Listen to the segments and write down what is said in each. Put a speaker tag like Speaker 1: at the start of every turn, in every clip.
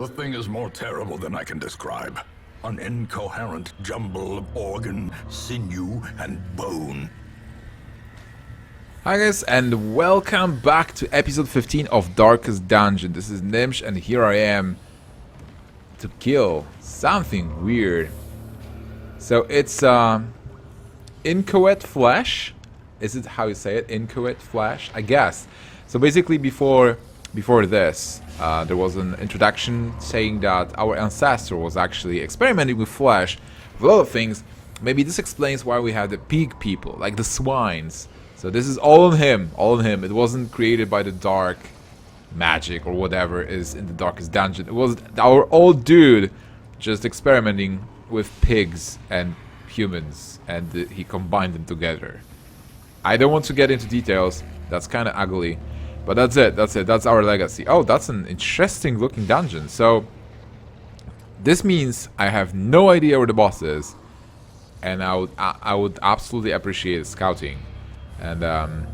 Speaker 1: The thing is more terrible than I can describe. An incoherent jumble of organ, sinew, and bone.
Speaker 2: Hi guys, and welcome back to episode 15 of Darkest Dungeon. This is Gnimsh, and here I am to kill something weird. So it's Inchoate Flesh. Is it how you say it? Inchoate Flesh, I guess. So basically, before this, there was an introduction saying that our ancestor was actually experimenting with flesh, with a lot of things. Maybe this explains why we have the pig people, like the swines. So this is all on him, all on him. It wasn't created by the dark magic or whatever is in the Darkest Dungeon. It was our old dude just experimenting with pigs and humans, and he combined them together. I don't want to get into details. That's kind of ugly. But that's it, that's our legacy. Oh, that's an interesting looking dungeon. So, this means I have no idea where the boss is. And I would absolutely appreciate scouting. And,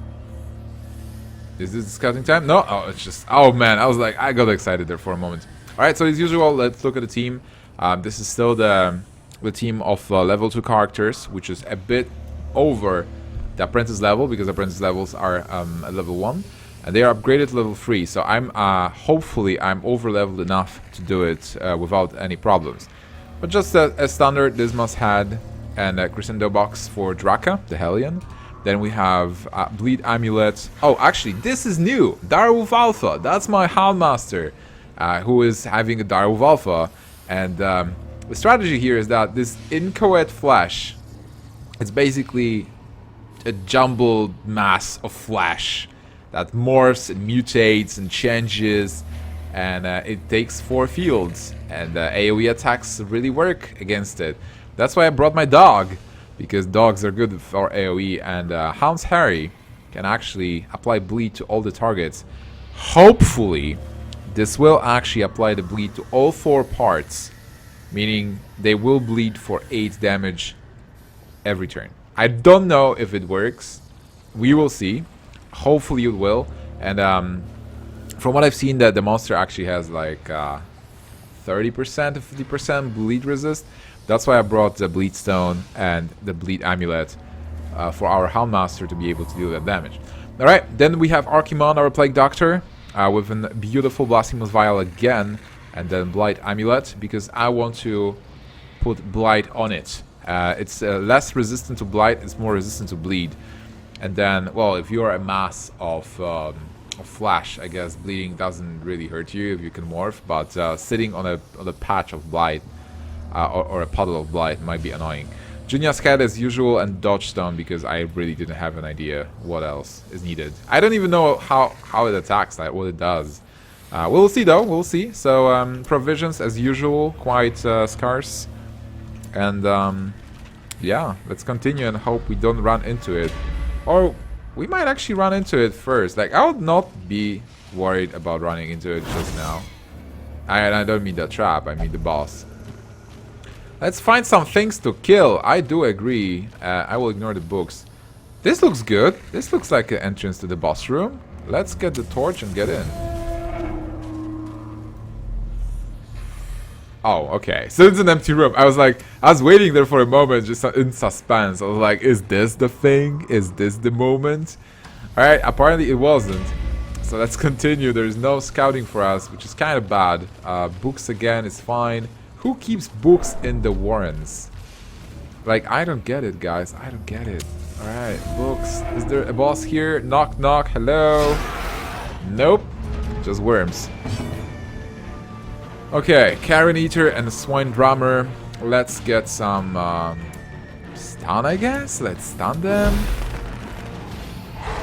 Speaker 2: is this scouting time? No? Oh, it's just, oh man, I got excited there for a moment. Alright, so as usual, let's look at the team. This is still the team of level 2 characters, which is a bit over the apprentice level, because apprentice levels are at level 1. And they are upgraded to level 3, so I'm hopefully I'm over leveled enough to do it without any problems. But just as standard, this must had and a crescendo box for Draka, the Hellion. Then we have Bleed Amulet. Oh, actually, this is new. Direwolf Alpha. That's my Houndmaster, who is having a Direwolf Alpha. And the strategy here is that this Inchoate Flesh, it's basically a jumbled mass of flesh that morphs and mutates and changes, and it takes 4 fields, and AoE attacks really work against it. That's why I brought my dog, because dogs are good for AoE, and Hound's Harry can actually apply bleed to all the targets. Hopefully, this will actually apply the bleed to all 4 parts, meaning they will bleed for 8 damage every turn. I don't know if it works. We will see. Hopefully it will. And from what I've seen, that the monster actually has like 30% to 50% bleed resist. That's why I brought the bleed stone and the bleed amulet for our Houndmaster to be able to deal that damage. Alright, then we have Archimon, our plague doctor, with a beautiful Blasphemous Vial again, and then Blight amulet, because I want to put Blight on it. It's less resistant to Blight, it's more resistant to bleed. And then, well, if you're a mass of flash, I guess bleeding doesn't really hurt you if you can morph, but sitting on a patch of blight or a puddle of blight might be annoying. Junia's Head as usual, and Dodge Stone, because I really didn't have an idea what else is needed. I don't even know how it attacks, like what it does. We'll see though, we'll see. So provisions as usual, quite scarce. And yeah, let's continue and hope we don't run into it. Or we might actually run into it first. Like, I would not be worried about running into it just now. I don't mean the trap, I mean the boss. Let's find some things to kill. I do agree. I will ignore the books. This looks good. This looks like an entrance to the boss room. Let's get the torch and get in. Oh, okay. So it's an empty room. I was waiting there for a moment, just in suspense. I was like, is this the thing? Is this the moment? Alright, apparently it wasn't. So let's continue. There's no scouting for us, which is kind of bad. Books again is fine. Who keeps books in the warrens? Like, I don't get it, guys. I don't get it. Alright, books. Is there a boss here? Knock, knock. Hello? Nope. Just worms. Okay, Carrion Eater and the Swine Drummer. Let's get some stun, I guess. Let's stun them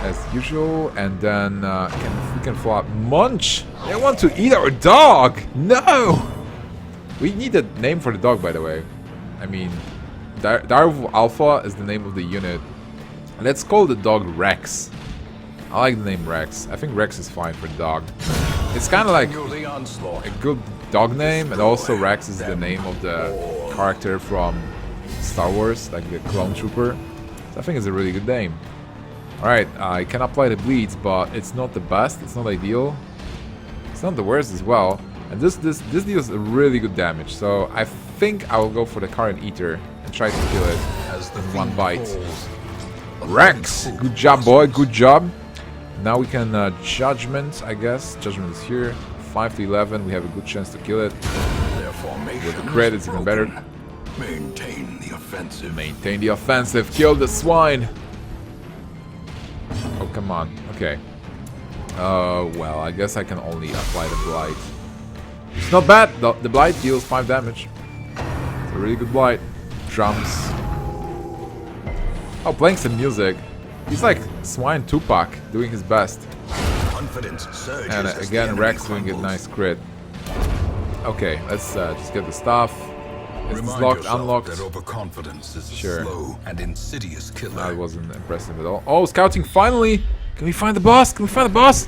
Speaker 2: as usual, and then we can follow up. Munch! They want to eat our dog! No! We need a name for the dog, by the way. I mean, Direwolf Alpha is the name of the unit. Let's call the dog Rex. I like the name Rex. I think Rex is fine for dog. It's kind of like a good dog name, and also Rex is the name of the character from Star Wars, like the clone trooper. So I think it's a really good name. Alright, I can apply the bleeds, but it's not the best, it's not ideal. It's not the worst as well. And this deals really good damage. So I think I will go for the current eater and try to kill it in one bite. Rex! Good job, boy. Good job. Now we can Judgment, I guess. Judgment is here. 5 to 11. We have a good chance to kill it. With the crit, it's even better.
Speaker 1: Maintain the offensive.
Speaker 2: Maintain the offensive. Kill the swine. Oh, come on. Okay. Well, I guess I can only apply the blight. It's not bad. The blight deals 5 damage. It's a really good blight. Drums. Oh, playing some music. He's like Swine Tupac, doing his best.
Speaker 1: Confidence surges
Speaker 2: And again, Rex doing a nice crit. Okay, let's just get the stuff. Is this locked, unlocked?
Speaker 1: That overconfidence is
Speaker 2: Sure.
Speaker 1: a slow and insidious killer.
Speaker 2: That wasn't impressive at all. Oh, scouting finally! Can we find the boss? Can we find the boss?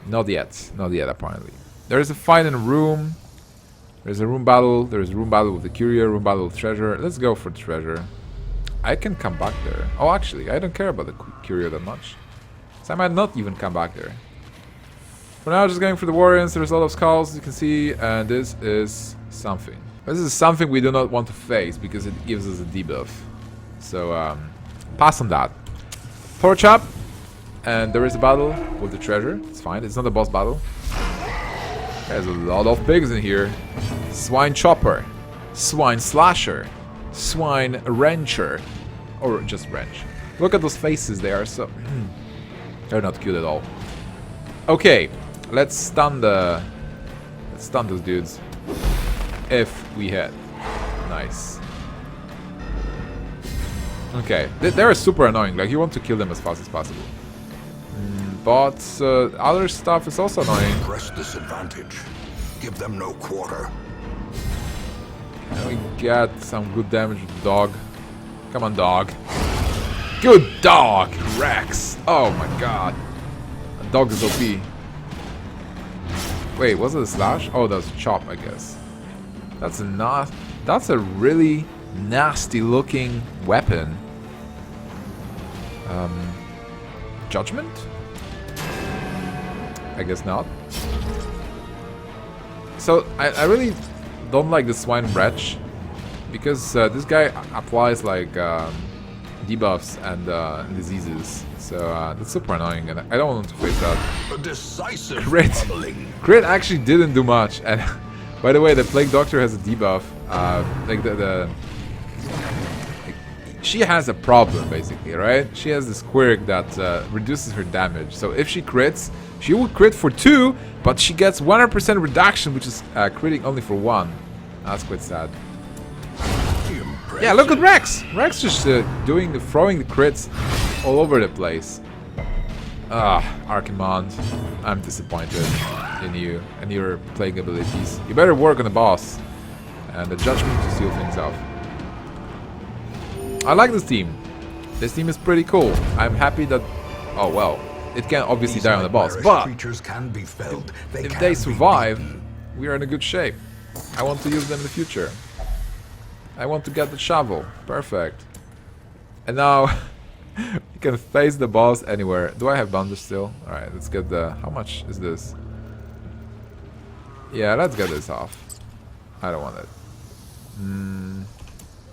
Speaker 2: Not yet. Not yet, apparently. There is a fight in a room. There's a room battle. There's a room battle with the courier, room battle with treasure. Let's go for treasure. I can come back there. Oh, actually, I don't care about the courier that much. So I might not even come back there. For now, just going for the warriors. There's a lot of skulls, as you can see. And this is something. This is something we do not want to face because it gives us a debuff. So, pass on that. Torch up. And there is a battle with the treasure. It's fine. It's not a boss battle. There's a lot of pigs in here. Swine chopper. Swine slasher. Swine wrencher. Or just wrench. Look at those faces. They are so... they're not cute at all. Okay. Let's stun the... Let's stun those dudes. If we hit. Nice. Okay. They're super annoying. Like, you want to kill them as fast as possible. But other stuff is also annoying.
Speaker 1: Press this advantage. Give them no quarter.
Speaker 2: And we get some good damage with the dog. Come on, dog. Good dog, Rex. Oh my god. A dog is OP. Wait, was it a slash? Oh, that was a chop, I guess. That's a really nasty looking weapon. Judgment? I guess not. So, I really don't like the swine wretch. Because this guy applies like debuffs and diseases. So that's super annoying and I don't want to face that.
Speaker 1: A decisive
Speaker 2: Crit!
Speaker 1: pummeling.
Speaker 2: Crit actually didn't do much. And by the way, the Plague Doctor has a debuff. She has a problem basically, right? She has this quirk that reduces her damage. So if she crits, she will crit for 2, but she gets 100% reduction, which is critting only for 1. That's quite sad.
Speaker 1: Impressive.
Speaker 2: Yeah, look at Rex! Rex just throwing the crits all over the place. Archimond, I'm disappointed in you and your playing abilities. You better work on the boss and the judgment to seal things off. I like this team. This team is pretty cool. I'm happy that... Oh, well. It can obviously die on the boss, but
Speaker 1: creatures can be felled.
Speaker 2: if
Speaker 1: can
Speaker 2: they
Speaker 1: be
Speaker 2: survive,
Speaker 1: beaten.
Speaker 2: we are in a good shape. I want to use them in the future. I want to get the shovel. Perfect. And now... you can face the boss anywhere. Do I have bundles still? Alright, let's get the... How much is this? Yeah, let's get this off. I don't want it.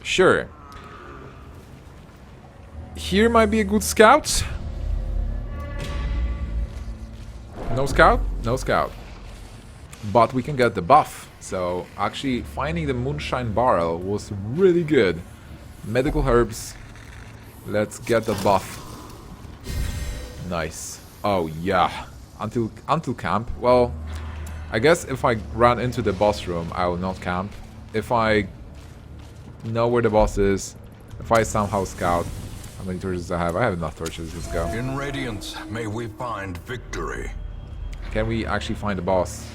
Speaker 2: Sure. Here might be a good scout. No scout? No scout. But we can get the buff. So actually finding the moonshine barrel was really good. Medical herbs. Let's get the buff. Nice. Oh yeah. Until camp. Well, I guess if I run into the boss room, I will not camp. If I know where the boss is, if I somehow scout. How many torches do I have? I have enough torches. Let's go.
Speaker 1: In Radiance, may we find victory.
Speaker 2: Can we actually find the boss?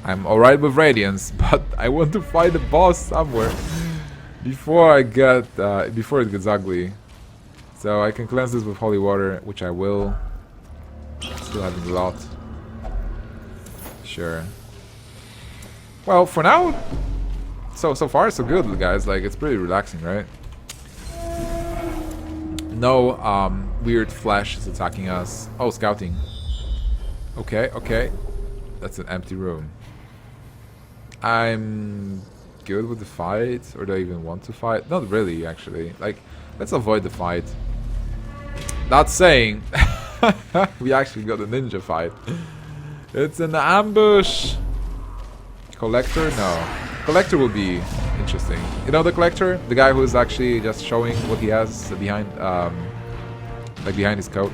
Speaker 2: I'm alright with Radiance, but I want to find the boss somewhere before I get before it gets ugly. So I can cleanse this with holy water, which I will. Still having a lot. Sure. Well, for now, so far so good, guys. Like, it's pretty relaxing, right? No weird flesh is attacking us. Oh, scouting. Okay, okay. That's an empty room. I'm good with the fight, or do I even want to fight? Not really, actually. Like, let's avoid the fight. Not saying we actually got a ninja fight. It's an ambush. Collector? No. Collector will be interesting. You know the collector? The guy who is actually just showing what he has behind, like behind his coat.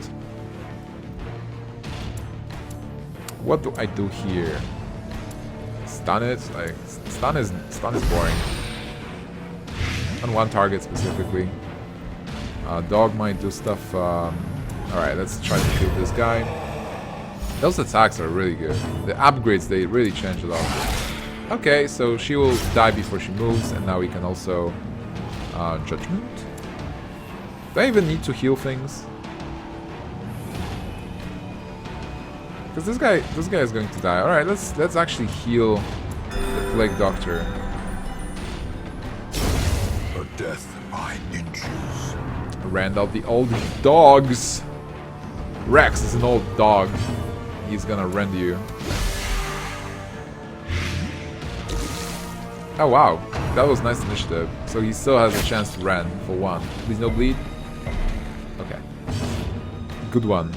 Speaker 2: What do I do here? Stun it? Like, stun is boring. On one target specifically. Dog might do stuff. Alright, let's try to kill this guy. Those attacks are really good. The upgrades, they really change a lot. Okay, so she will die before she moves, and now we can also judgment. Do I even need to heal things? Because this guy is going to die. All right, let's actually heal the plague doctor.
Speaker 1: A death by inches.
Speaker 2: Randall, the old dogs. Rex is an old dog. He's gonna rend you. Oh wow, that was nice initiative. So he still has a chance to rend for one. Please no bleed. Okay. Good one.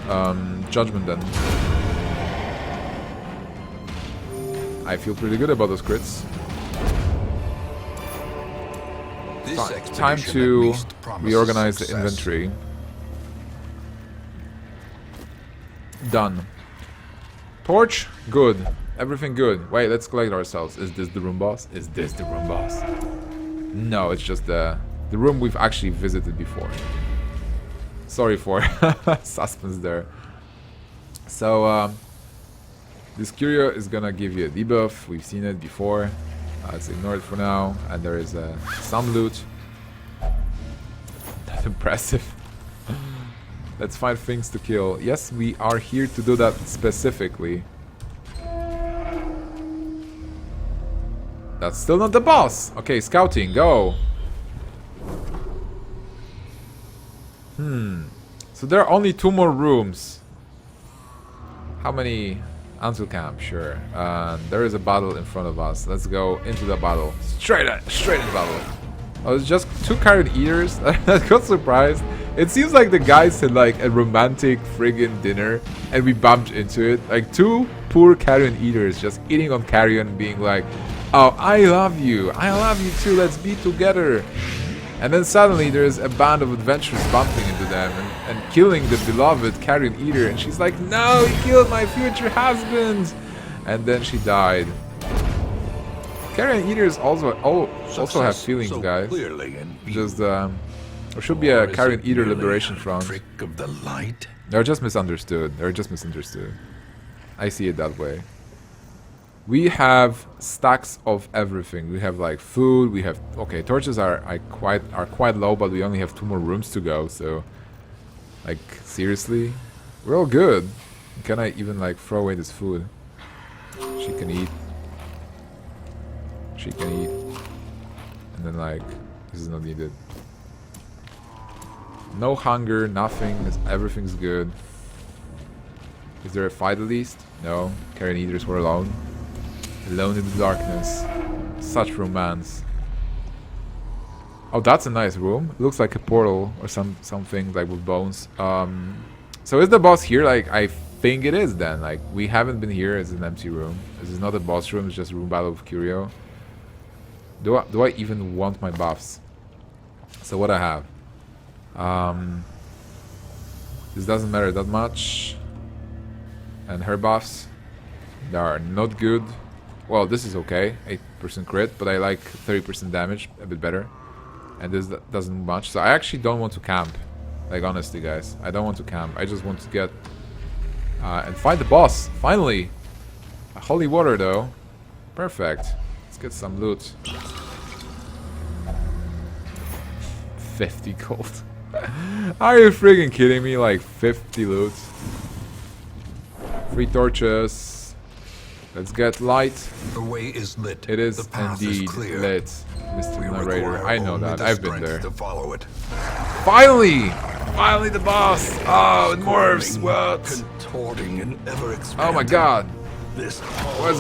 Speaker 2: Judgment then. I feel pretty good about those crits. Time to reorganize the inventory. Done. Torch? Good. Everything good. Wait, let's collect ourselves. Is this the room boss? Is this the room boss? No, it's just the room we've actually visited before. Sorry for suspense there. So, this curio is gonna give you a debuff. We've seen it before. Let's ignore it for now. And there is some loot. That's impressive. Let's find things to kill. Yes, we are here to do that specifically. That's still not the boss! Okay, scouting, go! So there are only 2 more rooms. How many? Until camp, sure. There is a battle in front of us. Let's go into the battle. Straight in the battle. Oh, it's just 2 carrot eaters? I got surprised. It seems like the guys had like a romantic friggin' dinner and we bumped into it. Like 2 poor carrion eaters just eating on carrion, being like, oh, I love you too, let's be together. And then suddenly there's a band of adventurers bumping into them and killing the beloved carrion eater, and she's like, no, he killed my future husband! And then she died. Carrion eaters also have feelings, guys. Just there should be a carrion eater liberation front.
Speaker 1: Trick of the light?
Speaker 2: They're just misunderstood. I see it that way. We have stacks of everything. We have like food. We have torches are quite low, but we only have 2 more rooms to go. So, like seriously, we're all good. Can I even like throw away this food? She can eat. And then like this is not needed. No hunger, nothing. Everything's good. Is there a fight at least? No. Carrion eaters were alone. Alone in the darkness. Such romance. Oh, that's a nice room. Looks like a portal or something like with bones. So is the boss here? Like, I think it is then. Like, we haven't been here. It's an empty room. This is not a boss room. It's just a room battle with Curio. Do I even want my buffs? So what I have? This doesn't matter that much. And her buffs, they are not good. Well, this is okay, 8% crit, but I like 30% damage, a bit better. And this doesn't much, so I actually don't want to camp. Like, honestly, guys, I don't want to camp. I just want to get and fight the boss, finally. Holy water, though. Perfect. Let's get some loot. 50 gold. Are you freaking kidding me? Like 50 loot. 3 torches. Let's get light.
Speaker 1: The way is lit.
Speaker 2: It is
Speaker 1: the path
Speaker 2: indeed
Speaker 1: is clear.
Speaker 2: lit, Mr. Narrator. I know that. I've been there.
Speaker 1: To follow it.
Speaker 2: Finally! Finally the boss! Oh, it morphs! What?
Speaker 1: Contorting and ever expanding.
Speaker 2: Oh my god.
Speaker 1: This
Speaker 2: What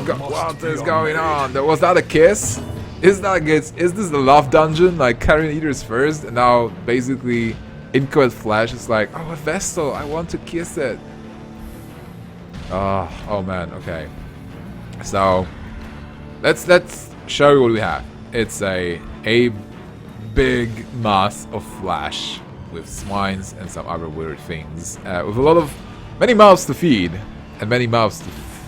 Speaker 2: is going on? Was that a kiss? Is that a kiss? Is this the love dungeon? Like Carrion Eaters first, and now basically Inchoate Flesh is like, oh, a Vestal, I want to kiss it. Oh man, okay. So let's show you what we have. It's a big mass of flesh with swines and some other weird things, with many mouths to feed and many mouths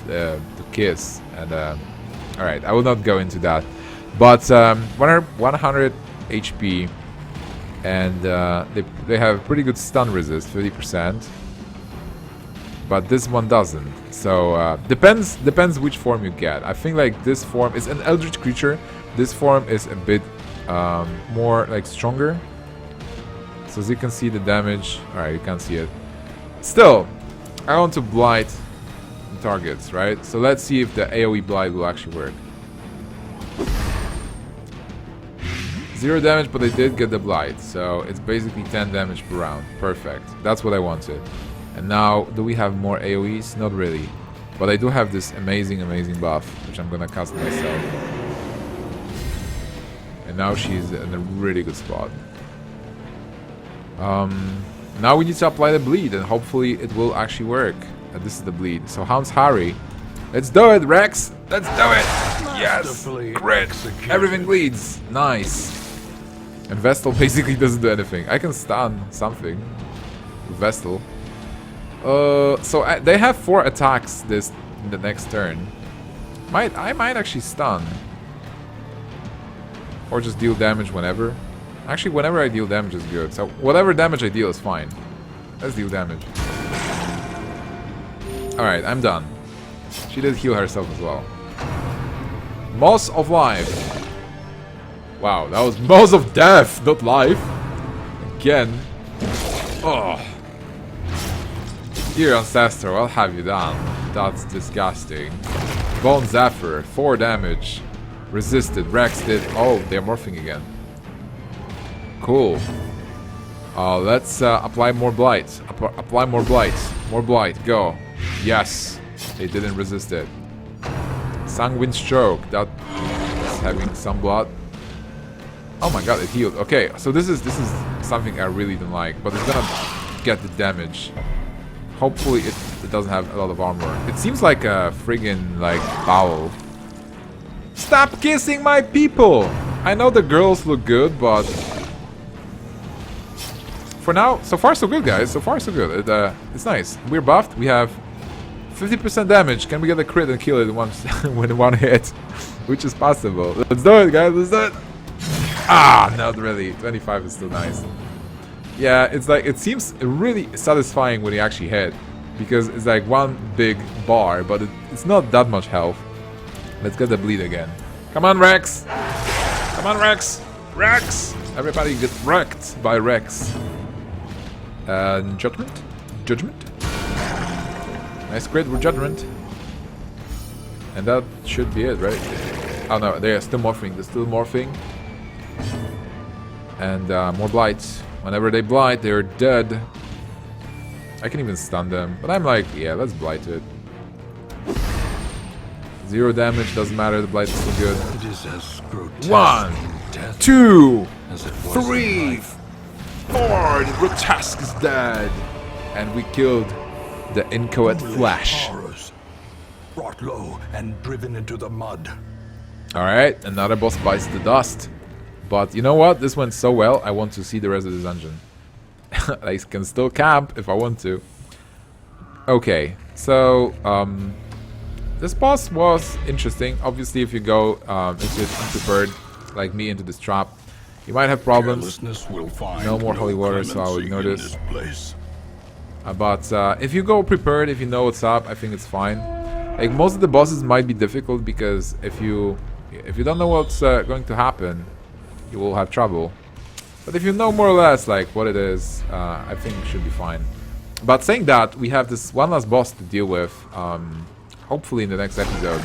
Speaker 2: to kiss. And all right, I will not go into that. But 100 HP, and they have pretty good stun resist, 30%. But this one doesn't. So depends which form you get. I think like this form is an eldritch creature. This form is a bit more like stronger. So as you can see the damage. Alright, you can't see it. Still, I want to blight the targets, right? So let's see if the AoE blight will actually work. 0 damage, but they did get the blight. So it's basically 10 damage per round. Perfect. That's what I wanted. And now, do we have more AoEs? Not really. But I do have this amazing buff, which I'm gonna cast myself. And now she's in a really good spot. Now we need to apply the bleed, and hopefully it will actually work. This is the bleed. So Hound's Harry. Let's do it, Rex! Let's do it! Yes! Great! Everything bleeds. Nice. And Vestal basically doesn't do anything. I can stun something with Vestal. So they have 4 attacks in the next turn. I might actually stun. Or just deal damage whenever. Actually, whenever I deal damage is good. So whatever damage I deal is fine. Let's deal damage. Alright, I'm done. She did heal herself as well. Moss of Life. Wow, that was Moss of Death, not Life. Again. Oh. Dear Ancestor, what have you done? That's disgusting. Bone Zephyr, 4 damage. Resisted. Rex did. Oh, they're morphing again. Cool. Let's apply more blight. Apply more blight. More blight. Go. Yes. They didn't resist it. Sanguine Stroke. That is having some blood. Oh my god, it healed. Okay, so this is something I really don't like, but it's gonna get the damage. Hopefully it doesn't have a lot of armor. It seems like a friggin' like bowel. Stop kissing my people! I know the girls look good, but for now, so far so good, guys. So far so good. It's nice. We're buffed. We have 50% damage. Can we get a crit and kill it in one hit? Which is possible. Let's do it, guys. Let's do it. Ah, not really. 25 is still nice. Yeah, it's like, it seems really satisfying when you actually hit, because it's like one big bar, but it's not that much health. Let's get the bleed again. Come on, Rex! Come on, Rex! Rex! Everybody get wrecked by Rex. Judgment? Judgment? Nice crit with Judgment. And that should be it, right? Oh no, they are still morphing. They're still morphing. And more blights. Whenever they blight, they're dead. I can even stun them. But I'm like, yeah, let's blight it. 0 damage, doesn't matter, the blight is still good.
Speaker 1: It is as grotesque
Speaker 2: 1, 2, 3, 4, the grotesque is dead. And we killed the Inchoate Flesh.
Speaker 1: Brought low and driven into the mud.
Speaker 2: Alright, another boss bites the dust. But you know what? This went so well, I want to see the rest of the dungeon. I can still camp if I want to. Okay, so this boss was interesting. Obviously, if you go into it unprepared, like me, into this trap, you might have problems. No more holy water, so I'll ignore this. But if you go prepared, if you know what's up, I think it's fine. Like most of the bosses might be difficult because if you don't know what's going to happen, you will have trouble. But if you know more or less like what it is, I think it should be fine. But saying that, we have this one last boss to deal with, hopefully in the next episode,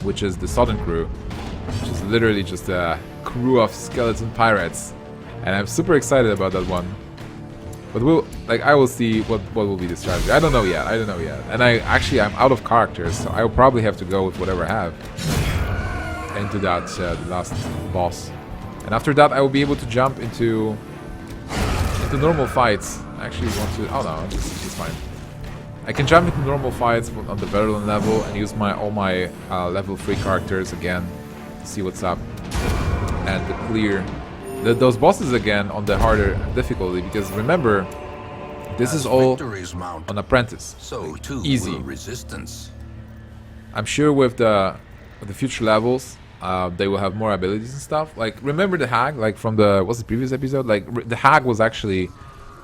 Speaker 2: which is the Southern Crew, which is literally just a crew of skeleton pirates, and I'm super excited about that one. But we'll, like, I will see what will be the strategy. I don't know yet. I don't know yet. And I'm out of characters, so I'll probably have to go with whatever I have into that the last boss. And after that, I will be able to jump into normal fights. I actually want to. Oh no, this is fine. I can jump into normal fights on the veteran level and use all my level 3 characters again to see what's up and to clear those bosses again on the harder difficulty, because remember, this is all on apprentice.
Speaker 1: So too
Speaker 2: easy.
Speaker 1: will resistance.
Speaker 2: I'm sure with the future levels, they will have more abilities and stuff. Like, remember the hag, like from what's the previous episode? Like the hag was actually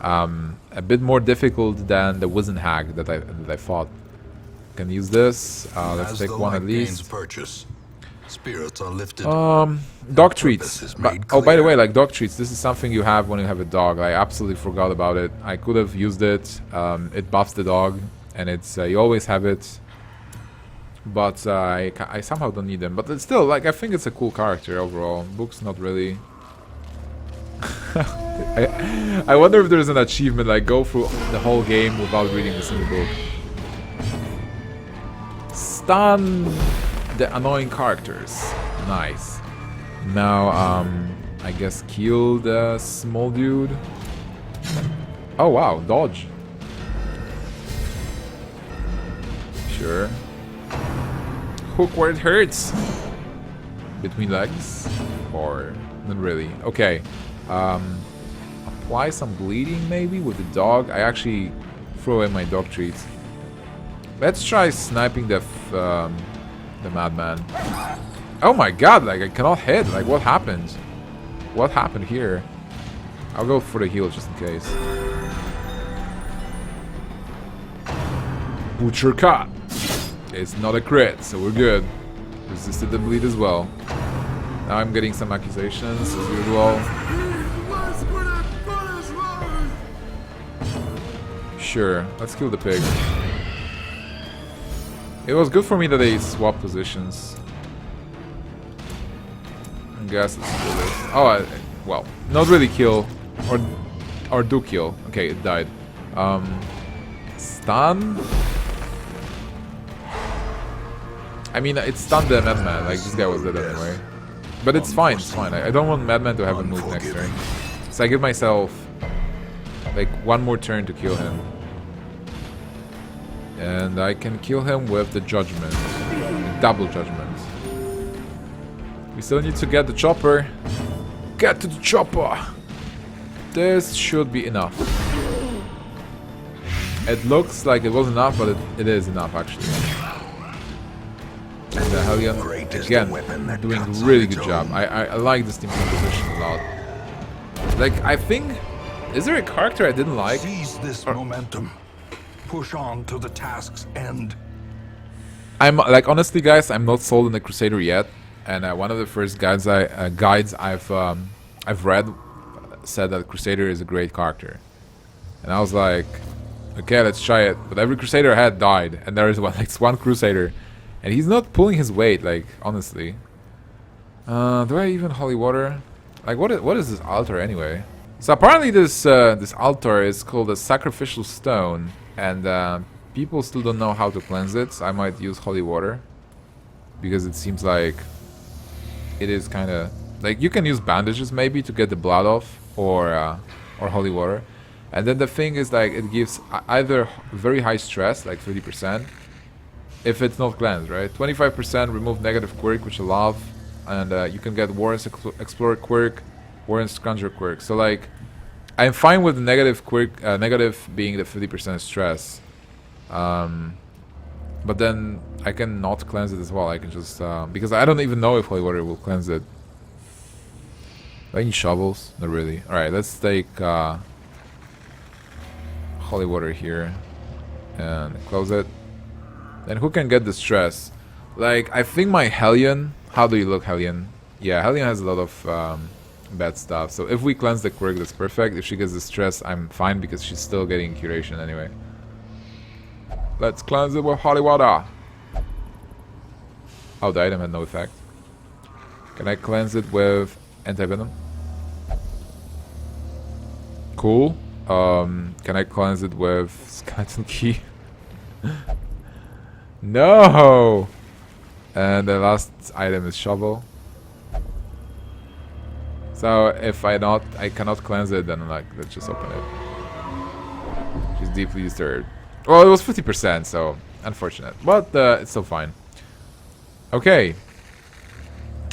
Speaker 2: a bit more difficult than the wizened hag that I fought. Can use this. Let's take one at least.
Speaker 1: Purchase, spirits are lifted.
Speaker 2: Dog treats. Oh, by the way, like dog treats, this is something you have when you have a dog. I absolutely forgot about it. I could have used it. It buffs the dog, and it's you always have it. But I somehow don't need them. But it's still, like, I think it's a cool character overall. Book's not really. I wonder if there's an achievement, like go through the whole game without reading a single book. Stun the annoying characters. Nice. Now, I guess kill the small dude. Oh wow, dodge. Sure. Hook where it hurts. Between legs? Or not really. Okay. Apply some bleeding maybe with the dog. I actually throw in my dog treats. Let's try sniping the madman. Oh my god, like I cannot hit. Like what happened? What happened here? I'll go for the heal just in case. Butcher cut. It's not a crit, so we're good. Resisted the bleed as well. Now I'm getting some accusations as usual. Sure, let's kill the pig. It was good for me that they swapped positions. I guess let's kill this. Oh, well, not really kill, or do kill. Okay, it died. Stun. I mean, it stunned the madman. Like this guy was dead anyway. But it's fine. It's fine. I don't want madman to have a move next turn, so I give myself like one more turn to kill him. And I can kill him with the judgment. Double judgment. We still need to get the chopper. Get to the chopper! This should be enough. It looks like it was enough, but it is enough actually. And the Hellion, again, doing a really good job. I like this team composition a lot. Like, I think... Is there a character I didn't like?
Speaker 1: Seize this momentum. Push on to the task's end.
Speaker 2: I'm like, honestly, guys, I'm not sold on the Crusader yet. And one of the first guides I've read said that Crusader is a great character. And I was like, okay, let's try it. But every Crusader I had died, and there is one Crusader, and he's not pulling his weight. Like, honestly, do I even holy water? Like, what is this altar anyway? So apparently this altar is called a sacrificial stone, and people still don't know how to cleanse it. So I might use holy water because it seems like it is kind of like you can use bandages maybe to get the blood off, or holy water. And then the thing is, like, it gives either very high stress, like 30%, if it's not cleansed, right? 25% remove negative quirk, which I love, and you can get Warren's Explorer quirk, Warren's Conjure quirk. So, like, I'm fine with the negative quirk, negative being the 50% stress. But then I can not cleanse it as well. I can just, because I don't even know if holy water will cleanse it. Do I need shovels? Not really. Alright, let's take holy water here and close it. Then who can get the stress? Like, I think my Hellion. How do you look, Hellion? Yeah, Hellion has a lot of bad stuff. So if we cleanse the quirk, that's perfect. If she gets the stress, I'm fine because she's still getting curation anyway. Let's cleanse it with holy water. Oh, the item had no effect. Can I cleanse it with anti-venom? Cool. Can I cleanse it with skeleton key? No! And the last item is shovel. So if I cannot cleanse it, then like let's just open it. She's deeply disturbed. Well, it was 50%, so unfortunate, but it's still fine. Okay,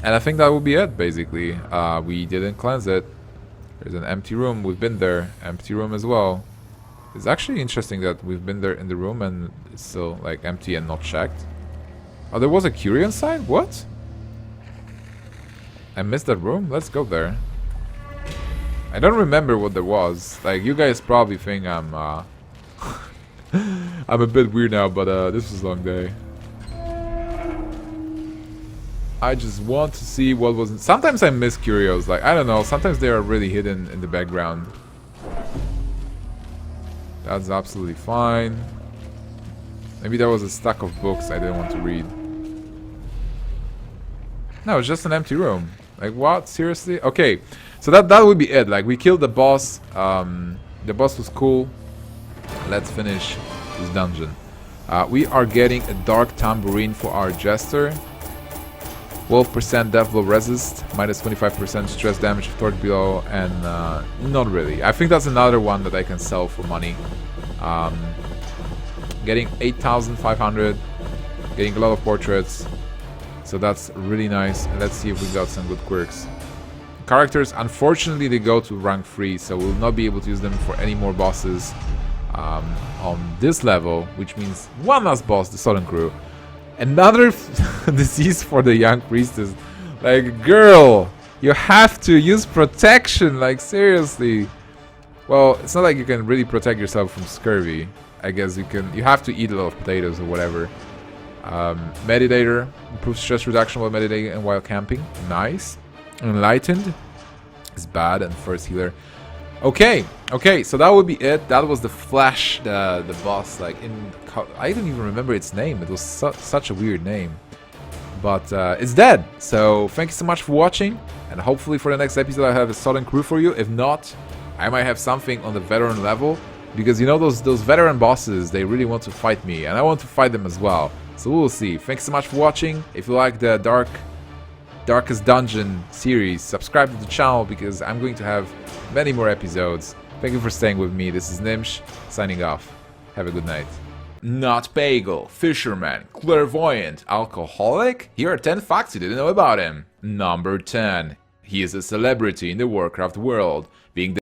Speaker 2: and I think that will be it. Basically, we didn't cleanse it. There's an empty room. We've been there. Empty room as well. It's actually interesting that we've been there in the room and it's still like empty and not checked. Oh, there was a curie inside? What? I missed that room? Let's go there. I don't remember what there was. Like, you guys probably think I'm I'm a bit weird now, but this was a long day. I just want to see what was... Sometimes I miss curios. Like, I don't know. Sometimes they are really hidden in the background. That's absolutely fine. Maybe there was a stack of books I didn't want to read. No, it's just an empty room. Like, what? Seriously? Okay, so that would be it. Like, we killed the boss. The boss was cool. Let's finish this dungeon. We are getting a dark tambourine for our jester. 12% death blow resist, minus 25% stress damage if torch below, and not really. I think that's another one that I can sell for money. Getting 8,500, getting a lot of portraits, so that's really nice. And let's see if we got some good quirks. Characters, unfortunately, they go to rank 3, so we'll not be able to use them for any more bosses on this level, which means one last boss, the Southern Crew. Another disease for the young priestess. Like, girl, you have to use protection, like, seriously. Well, it's not like you can really protect yourself from scurvy. I guess you have to eat a lot of potatoes or whatever. Meditator, improves stress reduction while meditating and while camping. Nice. Enlightened is bad, and first healer. Okay, so that would be it. That was the Flesh, the boss. Like, I don't even remember its name. It was such a weird name, but it's dead. So thank you so much for watching, and hopefully for the next episode I have a Southern Crew for you. If not, I might have something on the veteran level, because you know those veteran bosses, they really want to fight me, and I want to fight them as well. So we'll see. Thanks so much for watching. If you like the Darkest Dungeon series, subscribe to the channel because I'm going to have many more episodes. Thank you for staying with me. This is Gnimsh, signing off. Have a good night. Not Bagel, Fisherman, Clairvoyant, Alcoholic? Here are 10 facts you didn't know about him. Number 10. He is a celebrity in the Warcraft world, being the